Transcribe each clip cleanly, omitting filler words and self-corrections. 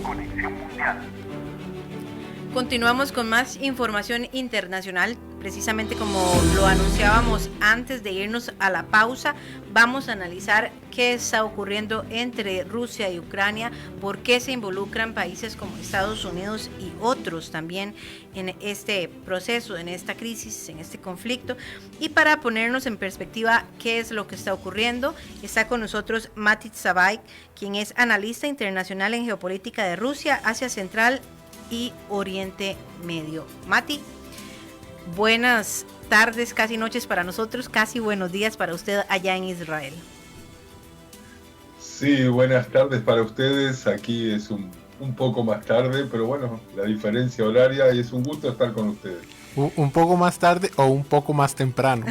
Conexión Mundial. Continuamos con más información internacional. Precisamente como lo anunciábamos antes de irnos a la pausa, vamos a analizar qué está ocurriendo entre Rusia y Ucrania, por qué se involucran países como Estados Unidos y otros también en este proceso, en esta crisis, en este conflicto. Y para ponernos en perspectiva qué es lo que está ocurriendo, está con nosotros Mati Tzabay, quien es analista internacional en geopolítica de Rusia, Asia Central y Oriente Medio. Mati, buenas tardes, casi noches para nosotros, casi buenos días para usted allá en Israel. Sí, buenas tardes para ustedes. Aquí es un poco más tarde, pero bueno, la diferencia horaria, y es un gusto estar con ustedes. Un poco más tarde o un poco más temprano.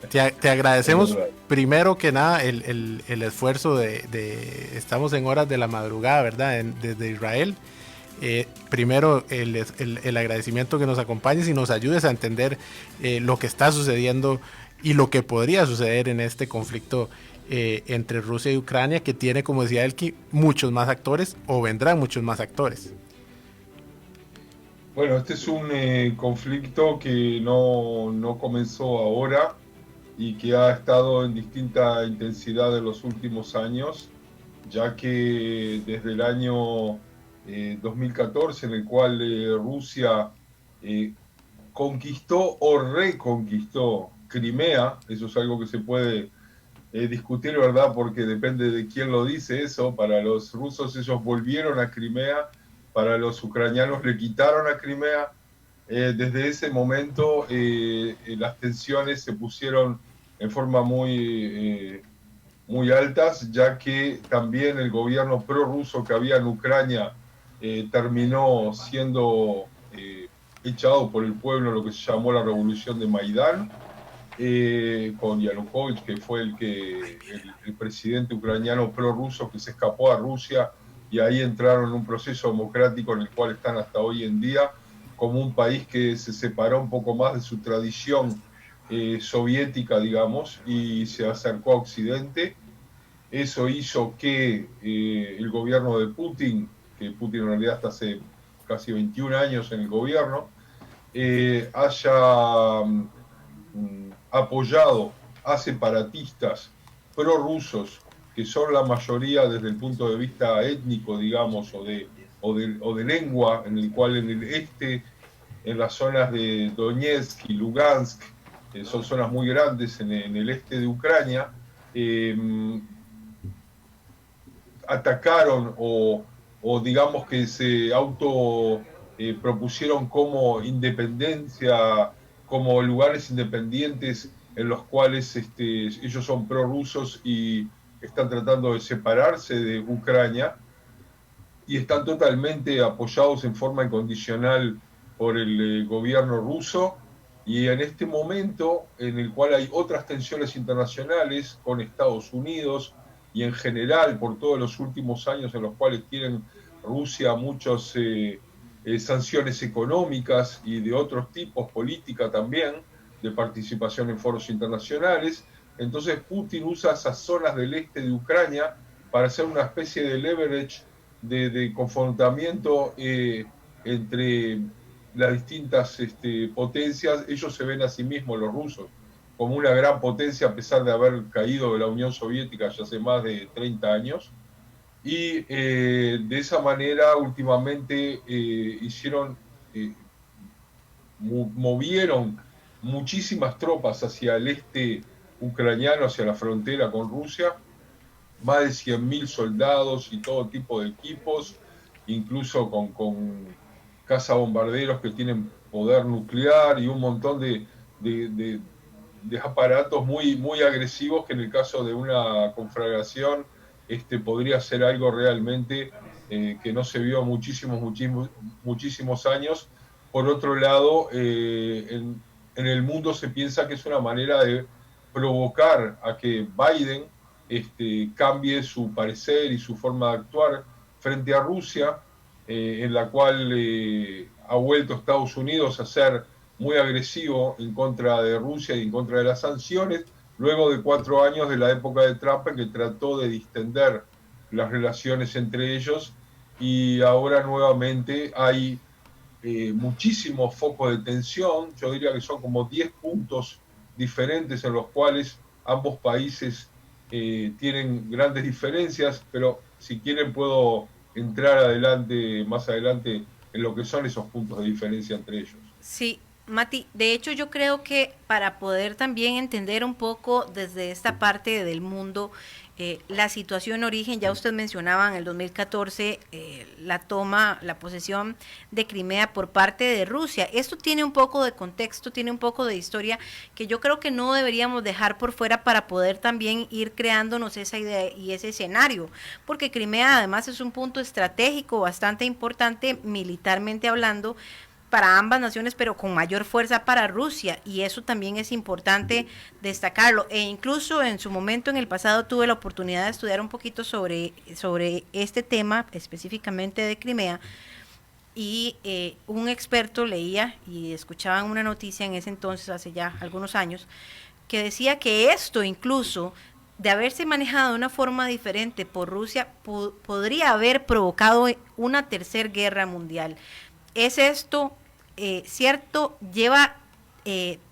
Te agradecemos primero que nada el esfuerzo de estamos en horas de la madrugada, ¿verdad? Desde Israel. Primero el agradecimiento que nos acompañes y nos ayudes a entender lo que está sucediendo y lo que podría suceder en este conflicto entre Rusia y Ucrania, que tiene, como decía Elki, muchos más actores o vendrán muchos más actores. Bueno, este es un conflicto que no comenzó ahora y que ha estado en distinta intensidad en los últimos años, ya que desde el año 2014, en el cual Rusia conquistó o reconquistó Crimea, eso es algo que se puede discutir, ¿verdad? Porque depende de quién lo dice eso. Para los rusos ellos volvieron a Crimea, para los ucranianos le quitaron a Crimea. Desde ese momento las tensiones se pusieron en forma muy altas, ya que también el gobierno prorruso que había en Ucrania terminó siendo echado por el pueblo, lo que se llamó la revolución de Maidán, con Yanukovych, que fue el presidente ucraniano prorruso que se escapó a Rusia, y ahí entraron en un proceso democrático en el cual están hasta hoy en día, como un país que se separó un poco más de su tradición soviética, digamos, y se acercó a Occidente. Eso hizo que el gobierno de Putin, que Putin en realidad está hace casi 21 años en el gobierno, haya apoyado a separatistas prorrusos, que son la mayoría desde el punto de vista étnico, digamos, o de lengua, en el cual en el este, en las zonas de Donetsk y Lugansk, son zonas muy grandes en el este de Ucrania, atacaron o digamos que se propusieron como independencia, como lugares independientes en los cuales ellos son prorrusos y están tratando de separarse de Ucrania, y están totalmente apoyados en forma incondicional por el gobierno ruso. Y en este momento en el cual hay otras tensiones internacionales con Estados Unidos, y en general por todos los últimos años en los cuales tienen Rusia muchas sanciones económicas y de otros tipos, política también, de participación en foros internacionales. Entonces Putin usa esas zonas del este de Ucrania para hacer una especie de leverage, de confrontamiento entre las distintas potencias. Ellos se ven a sí mismos, los rusos, como una gran potencia, a pesar de haber caído de la Unión Soviética ya hace más de 30 años. Y de esa manera últimamente movieron muchísimas tropas hacia el este ucraniano, hacia la frontera con Rusia, más de 100.000 soldados y todo tipo de equipos, incluso con cazabombarderos que tienen poder nuclear y un montón de aparatos muy agresivos, que en el caso de una conflagración podría ser algo realmente que no se vio muchísimos años. Por otro lado, en el mundo se piensa que es una manera de provocar a que Biden cambie su parecer y su forma de actuar frente a Rusia, en la cual ha vuelto Estados Unidos a ser muy agresivo en contra de Rusia y en contra de las sanciones, luego de 4 años de la época de Trump, en que trató de distender las relaciones entre ellos, y ahora nuevamente hay muchísimos focos de tensión. Yo diría que son como 10 puntos diferentes en los cuales ambos países tienen grandes diferencias, pero si quieren puedo entrar adelante, más adelante, en lo que son esos puntos de diferencia entre ellos. Sí, Mati, de hecho yo creo que para poder también entender un poco desde esta parte del mundo la situación origen, ya usted mencionaba en el 2014 la toma, la posesión de Crimea por parte de Rusia. Esto tiene un poco de contexto, tiene un poco de historia que yo creo que no deberíamos dejar por fuera para poder también ir creándonos esa idea y ese escenario, porque Crimea además es un punto estratégico bastante importante militarmente hablando para ambas naciones, pero con mayor fuerza para Rusia, y eso también es importante destacarlo. E incluso en su momento, en el pasado, tuve la oportunidad de estudiar un poquito sobre este tema, específicamente de Crimea, y un experto leía y escuchaba una noticia en ese entonces, hace ya algunos años, que decía que esto incluso de haberse manejado de una forma diferente por Rusia, podría haber provocado una tercera guerra mundial. ¿Es esto cierto? ¿Lleva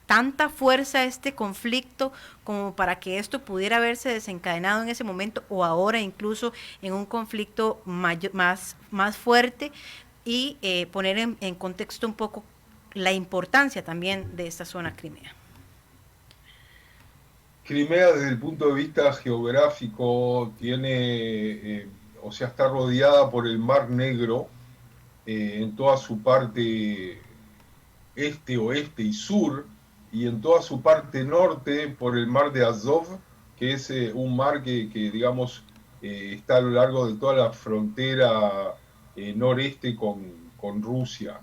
tanta fuerza este conflicto como para que esto pudiera haberse desencadenado en ese momento o ahora incluso en un conflicto más fuerte? Y poner en contexto un poco la importancia también de esta zona Crimea. Crimea, desde el punto de vista geográfico, tiene, o sea, está rodeada por el Mar Negro en toda su parte este, oeste y sur, y en toda su parte norte por el Mar de Azov, que es un mar que digamos, está a lo largo de toda la frontera noreste con Rusia.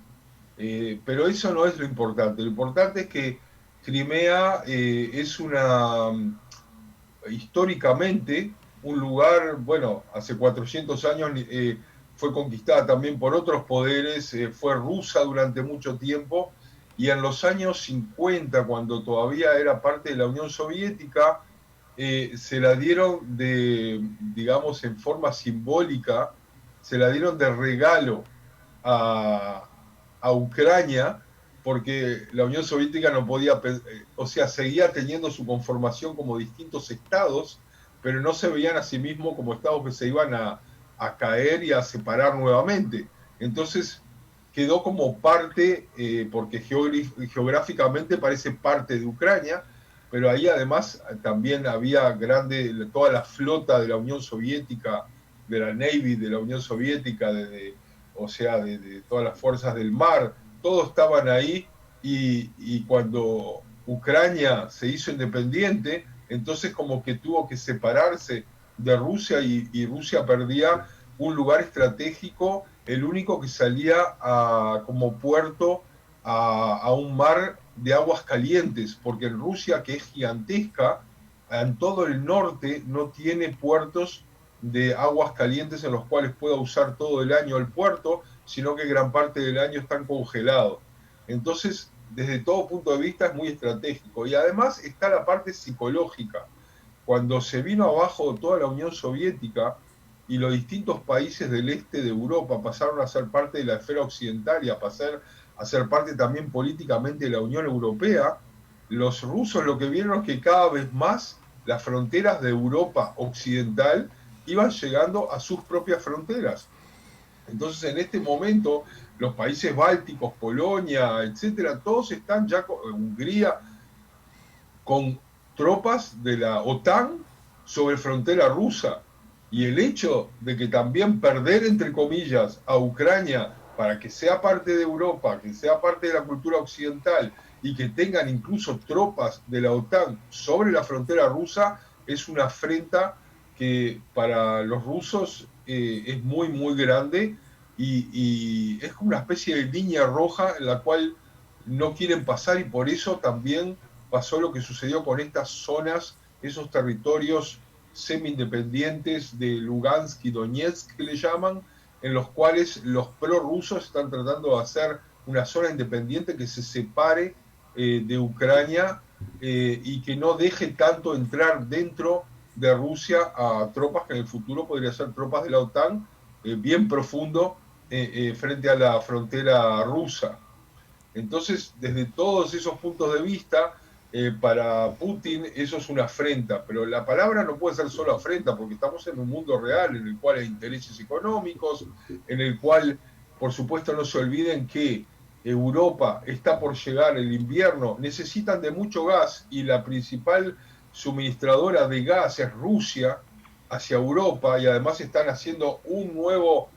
Pero eso no es lo importante. Lo importante es que Crimea es históricamente un lugar, bueno, hace 400 años fue conquistada también por otros poderes, fue rusa durante mucho tiempo, y en los años 50, cuando todavía era parte de la Unión Soviética, se la dieron digamos, en forma simbólica, se la dieron de regalo a Ucrania, porque la Unión Soviética no podía, o sea, seguía teniendo su conformación como distintos estados, pero no se veían a sí mismos como estados que se iban a caer y a separar nuevamente. Entonces quedó como parte, porque geográficamente parece parte de Ucrania, pero ahí además también había toda la flota de la Unión Soviética, de la Navy de la Unión Soviética, o sea, de todas las fuerzas del mar, todos estaban ahí, y cuando Ucrania se hizo independiente, entonces como que tuvo que separarse de Rusia, y Rusia perdía un lugar estratégico, el único que salía como puerto a un mar de aguas calientes, porque en Rusia, que es gigantesca, en todo el norte no tiene puertos de aguas calientes en los cuales pueda usar todo el año el puerto, sino que gran parte del año están congelados. Entonces, desde todo punto de vista es muy estratégico. Y además está la parte psicológica. Cuando se vino abajo toda la Unión Soviética y los distintos países del este de Europa pasaron a ser parte de la esfera occidental y a ser parte también políticamente de la Unión Europea, los rusos lo que vieron es que cada vez más las fronteras de Europa occidental iban llegando a sus propias fronteras. Entonces, en este momento, los países bálticos, Polonia, etcétera, todos están ya, Hungría, con tropas de la OTAN sobre frontera rusa. Y el hecho de que también perder, entre comillas, a Ucrania para que sea parte de Europa, que sea parte de la cultura occidental, y que tengan incluso tropas de la OTAN sobre la frontera rusa, es una afrenta que para los rusos es muy, muy grande, y es como una especie de línea roja en la cual no quieren pasar, y por eso también pasó lo que sucedió con estas zonas, esos territorios semi-independientes de Lugansk y Donetsk, que le llaman, en los cuales los prorrusos están tratando de hacer una zona independiente que se separe de Ucrania, y que no deje tanto entrar dentro de Rusia a tropas que en el futuro podrían ser tropas de la OTAN, bien profundo frente a la frontera rusa. Entonces, desde todos esos puntos de vista, para Putin eso es una afrenta, pero la palabra no puede ser solo afrenta, porque estamos en un mundo real en el cual hay intereses económicos, en el cual, por supuesto, no se olviden que Europa está por llegar el invierno, necesitan de mucho gas y la principal suministradora de gas es Rusia hacia Europa, y además están haciendo un nuevo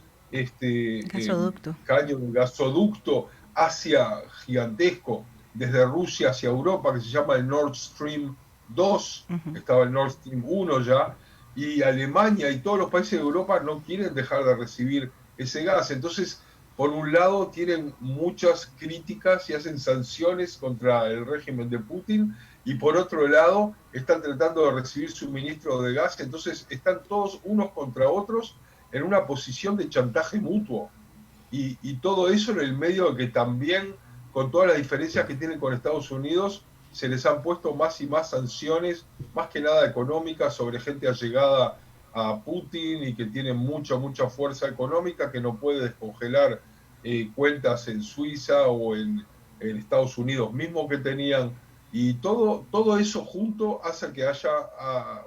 gasoducto hacia gigantesco desde Rusia hacia Europa, que se llama el Nord Stream 2, estaba el Nord Stream 1 ya, y Alemania y todos los países de Europa no quieren dejar de recibir ese gas. Entonces, por un lado, tienen muchas críticas y hacen sanciones contra el régimen de Putin, y por otro lado, están tratando de recibir suministro de gas. Entonces, están todos unos contra otros en una posición de chantaje mutuo. Y todo eso en el medio de que también, con todas las diferencias que tienen con Estados Unidos, se les han puesto más y más sanciones, más que nada económicas, sobre gente allegada a Putin y que tiene mucha fuerza económica, que no puede descongelar cuentas en Suiza o en Estados Unidos mismo que tenían. Y todo eso junto hace que haya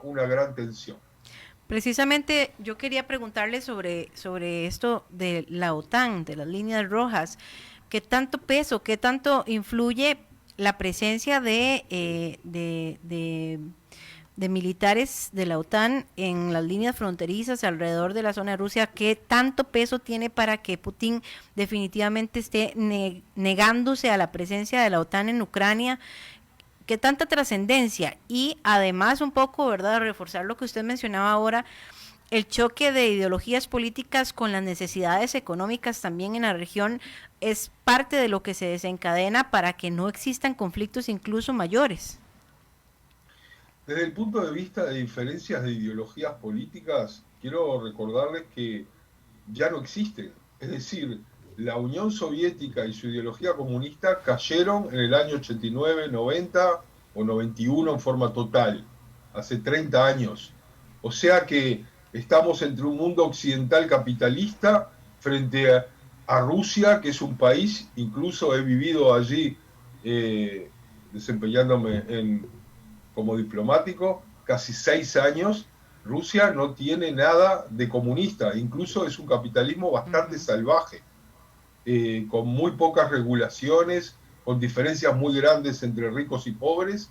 una gran tensión. Precisamente yo quería preguntarle sobre esto de la OTAN, de las líneas rojas. ¿Qué tanto peso, qué tanto influye la presencia de militares de la OTAN en las líneas fronterizas alrededor de la zona de Rusia? ¿Qué tanto peso tiene para que Putin definitivamente esté negándose a la presencia de la OTAN en Ucrania? ¿Qué tanta trascendencia? Y además un poco, ¿verdad?, reforzar lo que usted mencionaba ahora, el choque de ideologías políticas con las necesidades económicas también en la región es parte de lo que se desencadena para que no existan conflictos incluso mayores. Desde el punto de vista de diferencias de ideologías políticas, quiero recordarles que ya no existen. Es decir, la Unión Soviética y su ideología comunista cayeron en el año 89, 90 o 91 en forma total, hace 30 años. O sea que estamos entre un mundo occidental capitalista frente a Rusia, que es un país, incluso he vivido allí desempeñándome como diplomático, casi 6 años. Rusia no tiene nada de comunista, incluso es un capitalismo bastante salvaje. Con muy pocas regulaciones, con diferencias muy grandes entre ricos y pobres,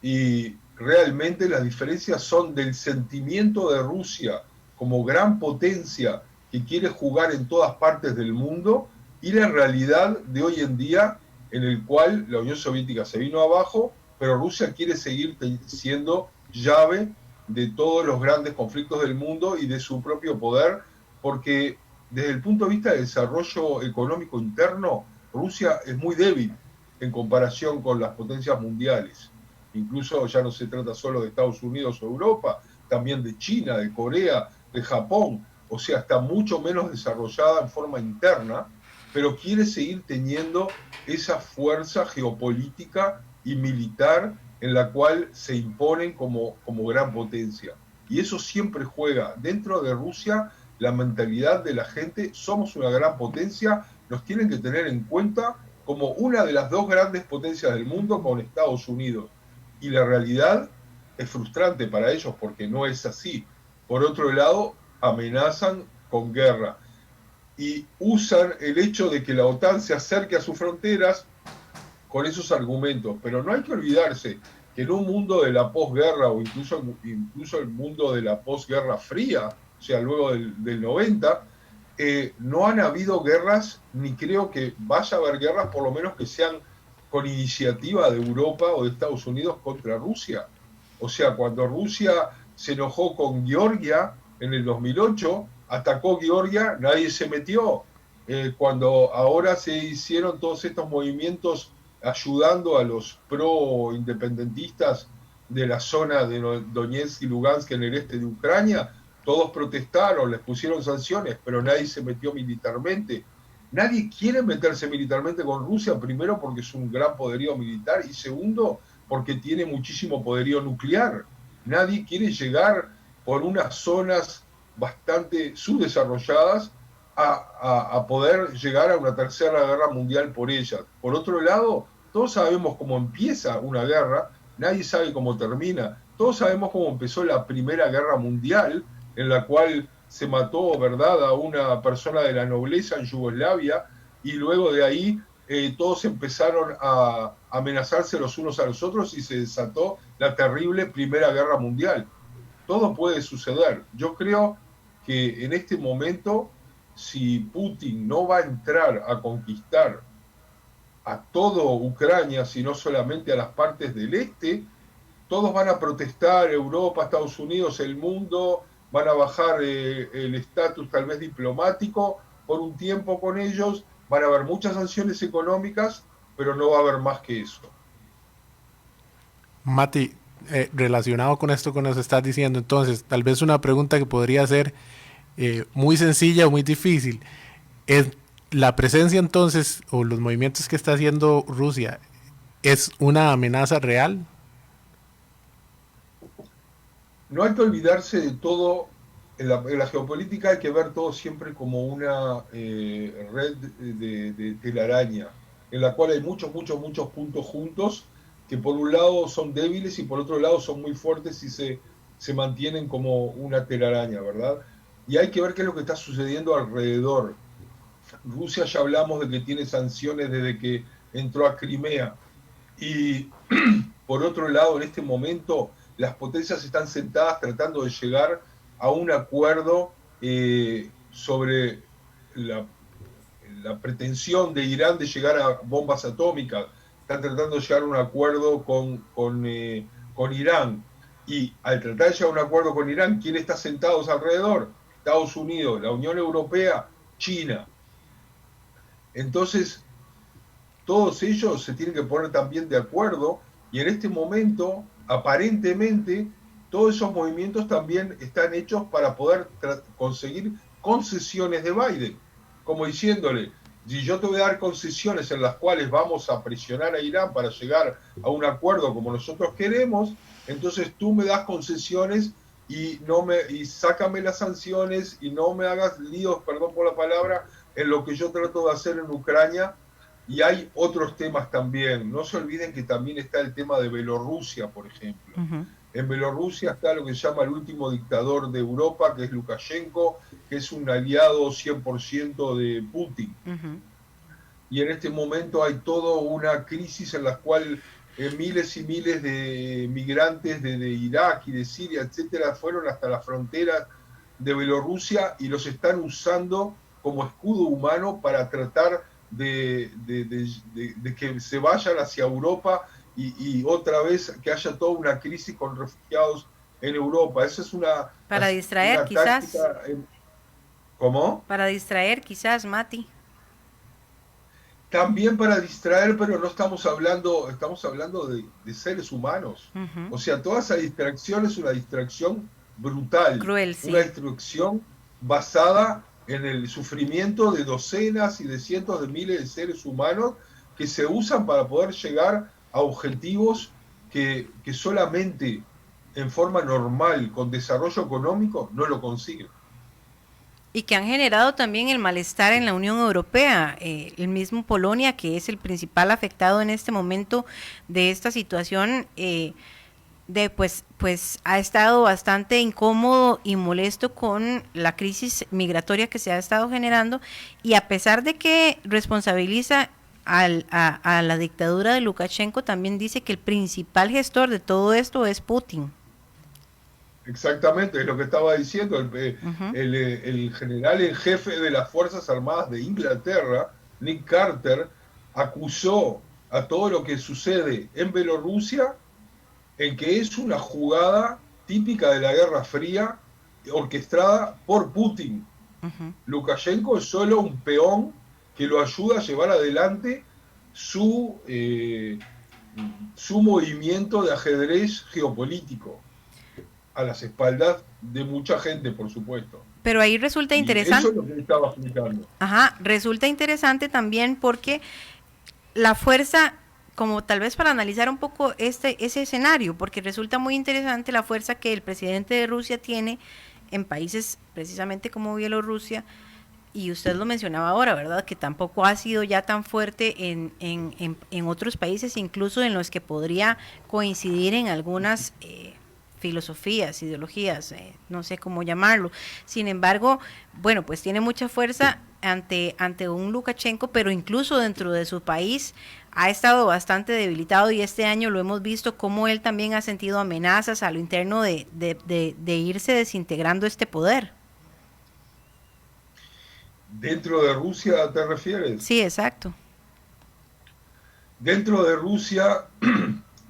y realmente las diferencias son del sentimiento de Rusia como gran potencia que quiere jugar en todas partes del mundo, y la realidad de hoy en día, en el cual la Unión Soviética se vino abajo, pero Rusia quiere seguir siendo llave de todos los grandes conflictos del mundo y de su propio poder, porque desde el punto de vista del desarrollo económico interno, Rusia es muy débil en comparación con las potencias mundiales. Incluso ya no se trata solo de Estados Unidos o Europa, también de China, de Corea, de Japón. O sea, está mucho menos desarrollada en forma interna, pero quiere seguir teniendo esa fuerza geopolítica y militar en la cual se imponen como gran potencia. Y eso siempre juega dentro de Rusia la mentalidad de la gente: somos una gran potencia, nos tienen que tener en cuenta como una de las dos grandes potencias del mundo con Estados Unidos. Y la realidad es frustrante para ellos porque no es así. Por otro lado, amenazan con guerra y usan el hecho de que la OTAN se acerque a sus fronteras con esos argumentos. Pero no hay que olvidarse que en un mundo de la posguerra, o incluso el mundo de la posguerra fría, o sea, luego del 90, no han habido guerras, ni creo que vaya a haber guerras, por lo menos que sean con iniciativa de Europa o de Estados Unidos contra Rusia. O sea, cuando Rusia se enojó con Georgia en el 2008, atacó Georgia, nadie se metió. Cuando ahora se hicieron todos estos movimientos ayudando a los pro-independentistas de la zona de Donetsk y Lugansk en el este de Ucrania, todos protestaron, les pusieron sanciones, pero nadie se metió militarmente. Nadie quiere meterse militarmente con Rusia, primero porque es un gran poderío militar y segundo porque tiene muchísimo poderío nuclear. Nadie quiere llegar por unas zonas bastante subdesarrolladas a poder llegar a una tercera guerra mundial por ellas. Por otro lado, todos sabemos cómo empieza una guerra, nadie sabe cómo termina. Todos sabemos cómo empezó la Primera Guerra Mundial, en la cual se mató, ¿verdad?, a una persona de la nobleza en Yugoslavia, y luego de ahí todos empezaron a amenazarse los unos a los otros y se desató la terrible Primera Guerra Mundial. Todo puede suceder. Yo creo que en este momento, si Putin no va a entrar a conquistar a todo Ucrania, sino solamente a las partes del este, todos van a protestar, Europa, Estados Unidos, el mundo, van a bajar el estatus tal vez diplomático por un tiempo con ellos, van a haber muchas sanciones económicas, pero no va a haber más que eso. Mati, relacionado con esto que nos estás diciendo, entonces, tal vez una pregunta que podría ser muy sencilla o muy difícil, es la presencia entonces, o los movimientos que está haciendo Rusia, ¿es una amenaza real? No hay que olvidarse de todo, en la geopolítica hay que ver todo siempre como una red de telaraña, en la cual hay muchos puntos juntos, que por un lado son débiles y por otro lado son muy fuertes y se mantienen como una telaraña, ¿verdad? Y hay que ver qué es lo que está sucediendo alrededor. Rusia ya hablamos de que tiene sanciones desde que entró a Crimea, y por otro lado, en este momento, las potencias están sentadas tratando de llegar a un acuerdo sobre la pretensión de Irán de llegar a bombas atómicas. Están tratando de llegar a un acuerdo con Irán. Y al tratar de llegar a un acuerdo con Irán, ¿quién está sentados alrededor? Estados Unidos, la Unión Europea, China. Entonces, todos ellos se tienen que poner también de acuerdo, y en este momento, aparentemente, todos esos movimientos también están hechos para poder conseguir concesiones de Biden, como diciéndole, si yo te voy a dar concesiones en las cuales vamos a presionar a Irán para llegar a un acuerdo como nosotros queremos, entonces tú me das concesiones y sácame las sanciones y no me hagas líos, perdón por la palabra, en lo que yo trato de hacer en Ucrania. Y hay otros temas también. No se olviden que también está el tema de Bielorrusia, por ejemplo. Uh-huh. En Bielorrusia está lo que se llama el último dictador de Europa, que es Lukashenko, que es un aliado 100% de Putin. Uh-huh. Y en este momento hay toda una crisis en la cual miles y miles de migrantes de Irak y de Siria, etcétera, fueron hasta las fronteras de Bielorrusia y los están usando como escudo humano para tratar de que se vayan hacia Europa y otra vez que haya toda una crisis con refugiados en Europa. Esa es una... Para distraer, una quizás. ¿Cómo? Para distraer, quizás, Mati. También para distraer, pero no estamos hablando de seres humanos. Uh-huh. O sea, toda esa distracción es una distracción brutal. Cruel, sí. Una distracción basada en el sufrimiento de docenas y de cientos de miles de seres humanos que se usan para poder llegar a objetivos que solamente en forma normal, con desarrollo económico, no lo consiguen. Y que han generado también el malestar en la Unión Europea. El mismo Polonia, que es el principal afectado en este momento de esta situación, pues ha estado bastante incómodo y molesto con la crisis migratoria que se ha estado generando, y a pesar de que responsabiliza a la dictadura de Lukashenko, también dice que el principal gestor de todo esto es Putin. Exactamente, es lo que estaba diciendo el general en jefe de las Fuerzas Armadas de Inglaterra, Nick Carter, acusó a todo lo que sucede en Bielorrusia en que es una jugada típica de la Guerra Fría orquestada por Putin. Uh-huh. Lukashenko es solo un peón que lo ayuda a llevar adelante su movimiento de ajedrez geopolítico, a las espaldas de mucha gente, por supuesto. Pero ahí resulta interesante. Eso es lo que estaba explicando. Ajá, resulta interesante también porque la fuerza como tal vez para analizar un poco ese escenario, porque resulta muy interesante la fuerza que el presidente de Rusia tiene en países precisamente como Bielorrusia, y usted lo mencionaba ahora, ¿verdad? Que tampoco ha sido ya tan fuerte en otros países, incluso en los que podría coincidir en algunas filosofías, ideologías, no sé cómo llamarlo. Sin embargo, bueno, pues tiene mucha fuerza ante un Lukashenko, pero incluso dentro de su país ha estado bastante debilitado, y este año lo hemos visto como él también ha sentido amenazas a lo interno de irse desintegrando este poder. ¿Dentro de Rusia te refieres? Sí, exacto. Dentro de Rusia,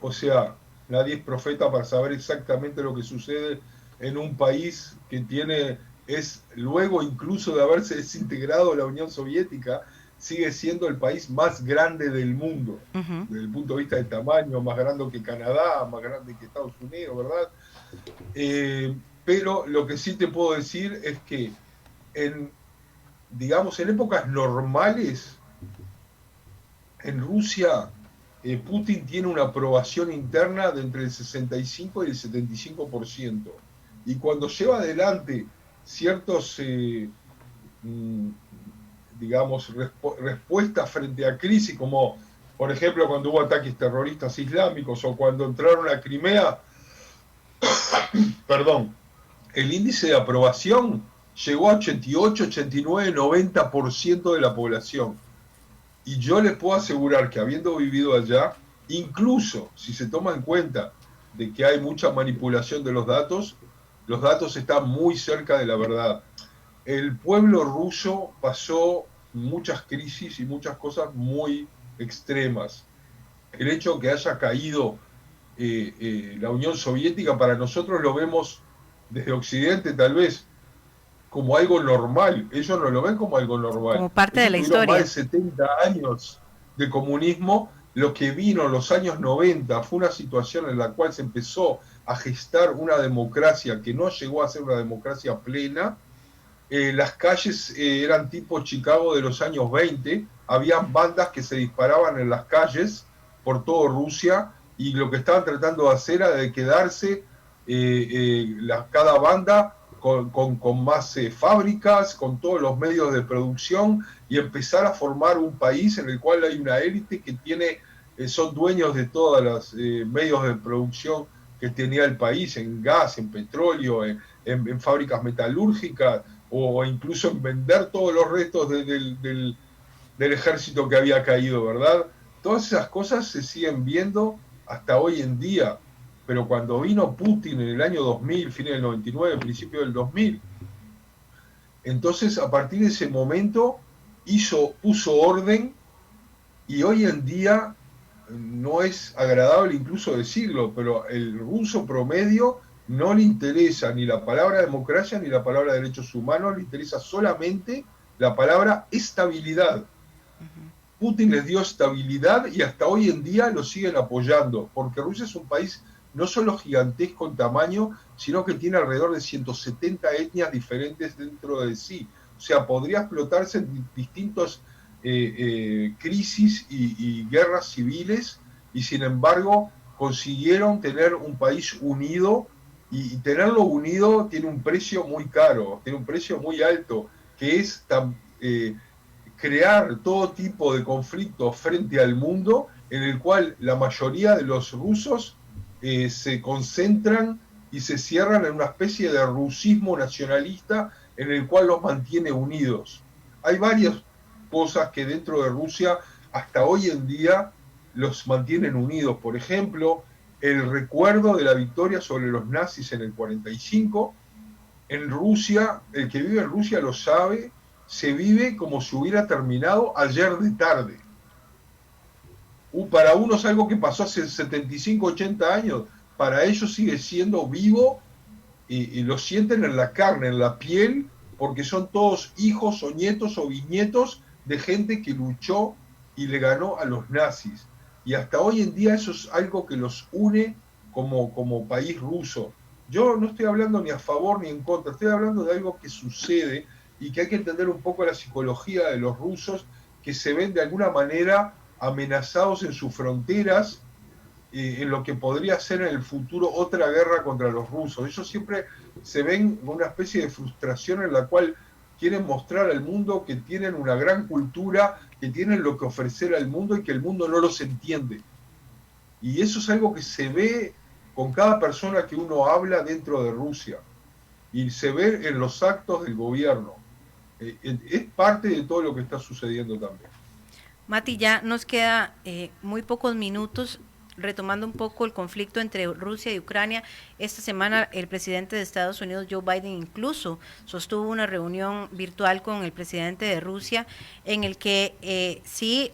o sea, nadie es profeta para saber exactamente lo que sucede en un país que es luego incluso de haberse desintegrado la Unión Soviética, sigue siendo el país más grande del mundo, desde el punto de vista del tamaño, más grande que Canadá, más grande que Estados Unidos, ¿verdad? Pero lo que sí te puedo decir es que digamos, en épocas normales, en Rusia, Putin tiene una aprobación interna de entre el 65 y el 75%. Y cuando lleva adelante ciertos, digamos, respuestas frente a crisis, como por ejemplo cuando hubo ataques terroristas islámicos o cuando entraron a Crimea, perdón, el índice de aprobación llegó a 88, 89, 90% de la población. Y yo les puedo asegurar que habiendo vivido allá, incluso si se toma en cuenta de que hay mucha manipulación de los datos están muy cerca de la verdad. El pueblo ruso pasó muchas crisis y muchas cosas muy extremas. El hecho de que haya caído la Unión Soviética, para nosotros lo vemos desde Occidente tal vez como algo normal. Ellos no lo ven como algo normal. Como parte de la historia. Más de 70 años de comunismo. Lo que vino en los años 90 fue una situación en la cual se empezó a gestar una democracia que no llegó a ser una democracia plena. Las calles eran tipo Chicago de los años 20. Habían bandas que se disparaban en las calles por toda Rusia, y lo que estaban tratando de hacer era de quedarse cada banda con más fábricas, con todos los medios de producción, y empezar a formar un país en el cual hay una élite que son dueños de todos los medios de producción que tenía el país, en gas, en petróleo, en fábricas metalúrgicas, o incluso en vender todos los restos del ejército que había caído, ¿verdad? Todas esas cosas se siguen viendo hasta hoy en día. Pero cuando vino Putin en el año 2000, fin del 99, principio del 2000, entonces a partir de ese momento puso orden, y hoy en día no es agradable incluso decirlo, pero el ruso promedio no le interesa ni la palabra democracia ni la palabra derechos humanos, le interesa solamente la palabra estabilidad. Putin les dio estabilidad y hasta hoy en día lo siguen apoyando, porque Rusia es un país no solo gigantesco en tamaño, sino que tiene alrededor de 170 etnias diferentes dentro de sí. O sea, podría explotarse en distintos crisis y guerras civiles, y sin embargo consiguieron tener un país unido, y tenerlo unido tiene un precio muy caro, tiene un precio muy alto, que es crear todo tipo de conflictos frente al mundo, en el cual la mayoría de los rusos se concentran y se cierran en una especie de rusismo nacionalista en el cual los mantiene unidos. Hay varias cosas que dentro de Rusia hasta hoy en día los mantienen unidos. Por ejemplo, el recuerdo de la victoria sobre los nazis en el 45. En Rusia, el que vive en Rusia lo sabe, se vive como si hubiera terminado ayer de tarde. Para unos algo que pasó hace 75, 80 años, para ellos sigue siendo vivo, y lo sienten en la carne, en la piel, porque son todos hijos o nietos o bisnietos de gente que luchó y le ganó a los nazis. Y hasta hoy en día eso es algo que los une como país ruso. Yo no estoy hablando ni a favor ni en contra, estoy hablando de algo que sucede y que hay que entender un poco la psicología de los rusos, que se ven de alguna manera amenazados en sus fronteras, en lo que podría ser en el futuro otra guerra contra los rusos. Ellos siempre se ven con una especie de frustración en la cual quieren mostrar al mundo que tienen una gran cultura, que tienen lo que ofrecer al mundo y que el mundo no los entiende. Y eso es algo que se ve con cada persona que uno habla dentro de Rusia. Y se ve en los actos del gobierno. Es parte de todo lo que está sucediendo también. Mati, ya nos queda muy pocos minutos. Retomando un poco el conflicto entre Rusia y Ucrania, esta semana el presidente de Estados Unidos, Joe Biden, incluso sostuvo una reunión virtual con el presidente de Rusia en el que sí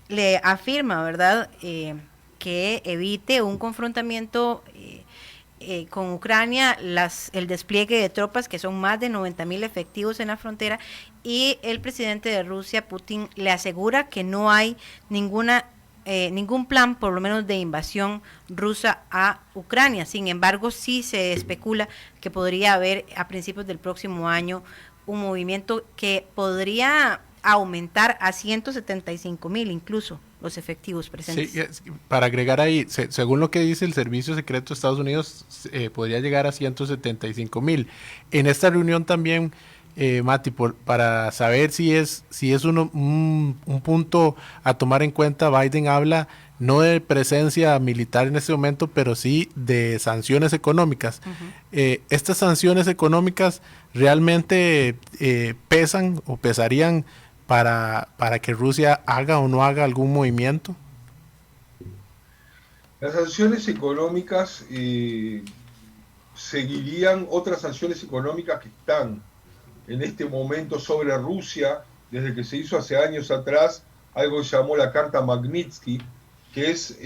le afirma, ¿verdad?, que evite un confrontamiento con Ucrania, el despliegue de tropas, que son más de 90,000 efectivos en la frontera, y el presidente de Rusia, Putin, le asegura que no hay ningún plan, por lo menos de invasión rusa a Ucrania. Sin embargo, sí se especula que podría haber a principios del próximo año un movimiento que podría aumentar a 175,000 incluso los efectivos presentes. Sí, para agregar ahí, según lo que dice el Servicio Secreto de Estados Unidos, podría llegar a 175,000. En esta reunión también, Mati, para saber si es un punto a tomar en cuenta, Biden habla no de presencia militar en este momento, pero sí de sanciones económicas. Estas sanciones económicas realmente pesan o pesarían para que Rusia haga o no haga algún movimiento. Las sanciones económicas seguirían otras sanciones económicas que están en este momento sobre Rusia, desde que se hizo hace años atrás algo que se llamó la Carta Magnitsky, que es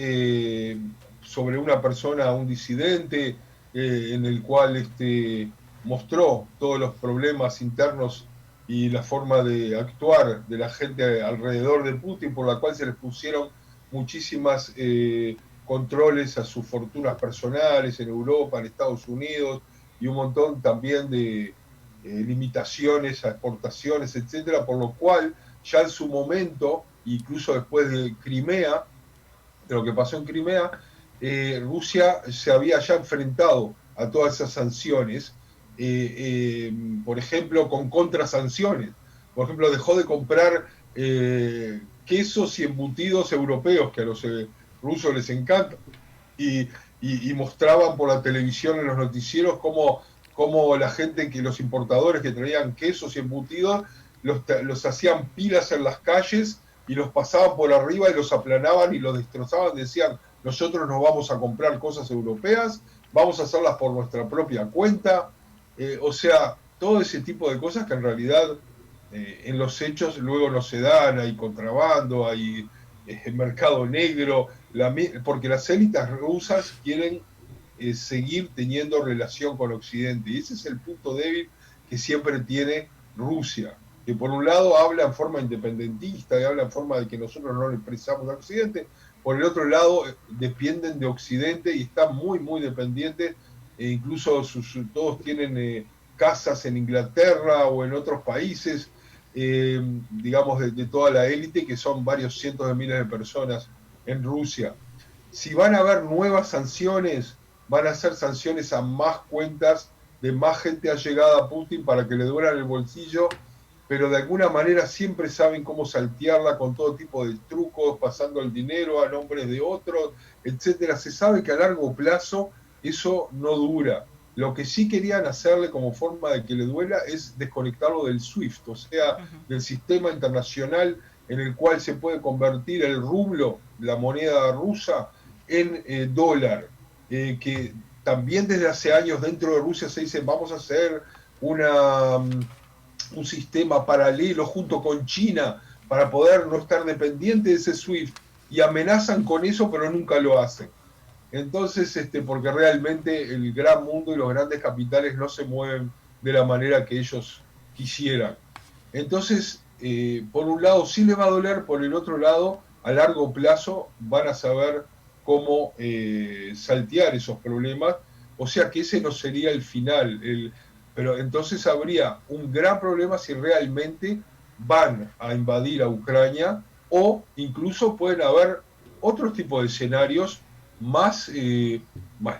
sobre una persona, un disidente, en el cual mostró todos los problemas internos y la forma de actuar de la gente alrededor de Putin, por la cual se les pusieron muchísimas controles a sus fortunas personales en Europa, en Estados Unidos, y un montón también de limitaciones a exportaciones, etcétera, por lo cual ya en su momento, incluso después de Crimea, de lo que pasó en Crimea, Rusia se había ya enfrentado a todas esas sanciones, por ejemplo, con contrasanciones. Por ejemplo, dejó de comprar quesos y embutidos europeos, que a los rusos les encanta, y mostraban por la televisión en los noticieros cómo la gente, los importadores que traían quesos y embutidos, los hacían pilas en las calles y los pasaban por arriba y los aplanaban y los destrozaban. Decían, nosotros no vamos a comprar cosas europeas, vamos a hacerlas por nuestra propia cuenta. O sea, todo ese tipo de cosas que en realidad en los hechos luego no se dan. Hay contrabando, hay mercado negro, porque las élites rusas quieren seguir teniendo relación con Occidente, y ese es el punto débil que siempre tiene Rusia, que por un lado habla en forma independentista y habla en forma de que nosotros no le prestamos a Occidente, por el otro lado dependen de Occidente y están muy muy dependientes, incluso todos tienen casas en Inglaterra o en otros países, digamos de toda la élite, que son varios cientos de miles de personas en Rusia. Si van a haber nuevas sanciones, van a ser sanciones a más cuentas de más gente allegada a Putin para que le duelan el bolsillo, pero de alguna manera siempre saben cómo saltearla con todo tipo de trucos, pasando el dinero a nombre de otros, etcétera. Se sabe que a largo plazo eso no dura. Lo que sí querían hacerle como forma de que le duela es desconectarlo del SWIFT, o sea, del sistema internacional en el cual se puede convertir el rublo, la moneda rusa, en dólar. Que también desde hace años dentro de Rusia se dice, vamos a hacer un sistema paralelo junto con China para poder no estar dependiente de ese SWIFT, y amenazan con eso, pero nunca lo hacen. Entonces, porque realmente el gran mundo y los grandes capitales no se mueven de la manera que ellos quisieran. Entonces, por un lado sí le va a doler, por el otro lado, a largo plazo van a saber cómo saltear esos problemas, o sea que ese no sería el final, pero entonces habría un gran problema si realmente van a invadir a Ucrania, o incluso pueden haber otros tipos de escenarios más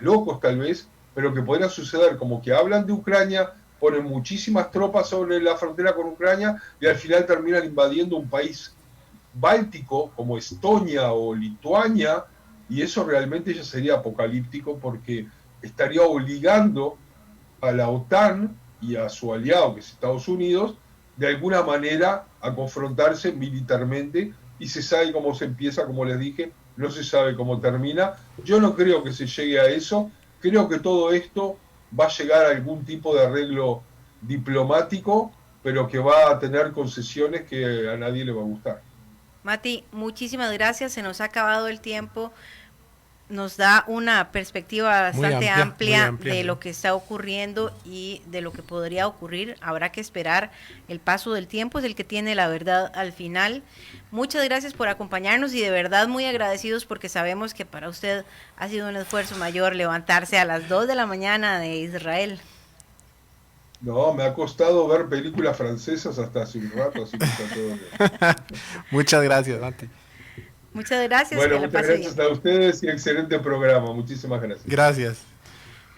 locos tal vez, pero que podrían suceder, como que hablan de Ucrania, ponen muchísimas tropas sobre la frontera con Ucrania y al final terminan invadiendo un país báltico como Estonia o Lituania, y eso realmente ya sería apocalíptico porque estaría obligando a la OTAN y a su aliado, que es Estados Unidos, de alguna manera a confrontarse militarmente, y se sabe cómo se empieza, como les dije, no se sabe cómo termina. Yo no creo que se llegue a eso, creo que todo esto va a llegar a algún tipo de arreglo diplomático, pero que va a tener concesiones que a nadie le va a gustar. Mati, muchísimas gracias, se nos ha acabado el tiempo. Nos da una perspectiva bastante amplia de lo que está ocurriendo y de lo que podría ocurrir. Habrá que esperar. El paso del tiempo es el que tiene la verdad al final. Muchas gracias por acompañarnos y de verdad muy agradecidos porque sabemos que para usted ha sido un esfuerzo mayor levantarse a las 2 de la mañana de Israel. No, me ha costado ver películas francesas hasta hace un rato, así que está todo bien. Muchas gracias, Mati. Muchas gracias. Bueno, muchas gracias a ustedes y excelente programa. Muchísimas gracias. Gracias.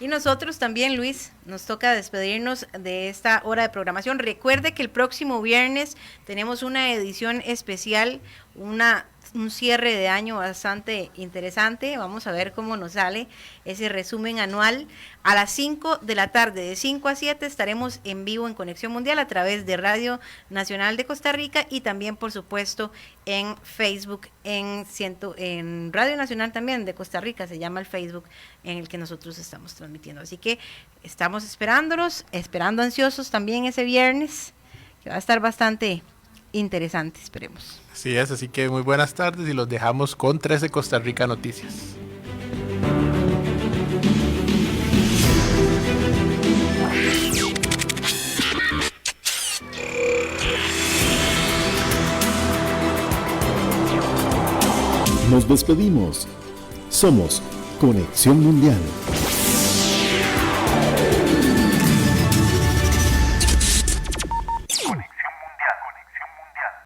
Y nosotros también, Luis, nos toca despedirnos de esta hora de programación. Recuerde que el próximo viernes tenemos una edición especial, un cierre de año bastante interesante. Vamos a ver cómo nos sale ese resumen anual. A las 5 de la tarde, de 5 a 7, estaremos en vivo en Conexión Mundial a través de Radio Nacional de Costa Rica y también, por supuesto, en Facebook, en Radio Nacional también de Costa Rica, se llama el Facebook en el que nosotros estamos transmitiendo. Así que estamos esperando ansiosos también ese viernes, que va a estar bastante interesante, esperemos. Así es, así que muy buenas tardes y los dejamos con 13 Costa Rica Noticias. Nos despedimos. Somos Conexión Mundial.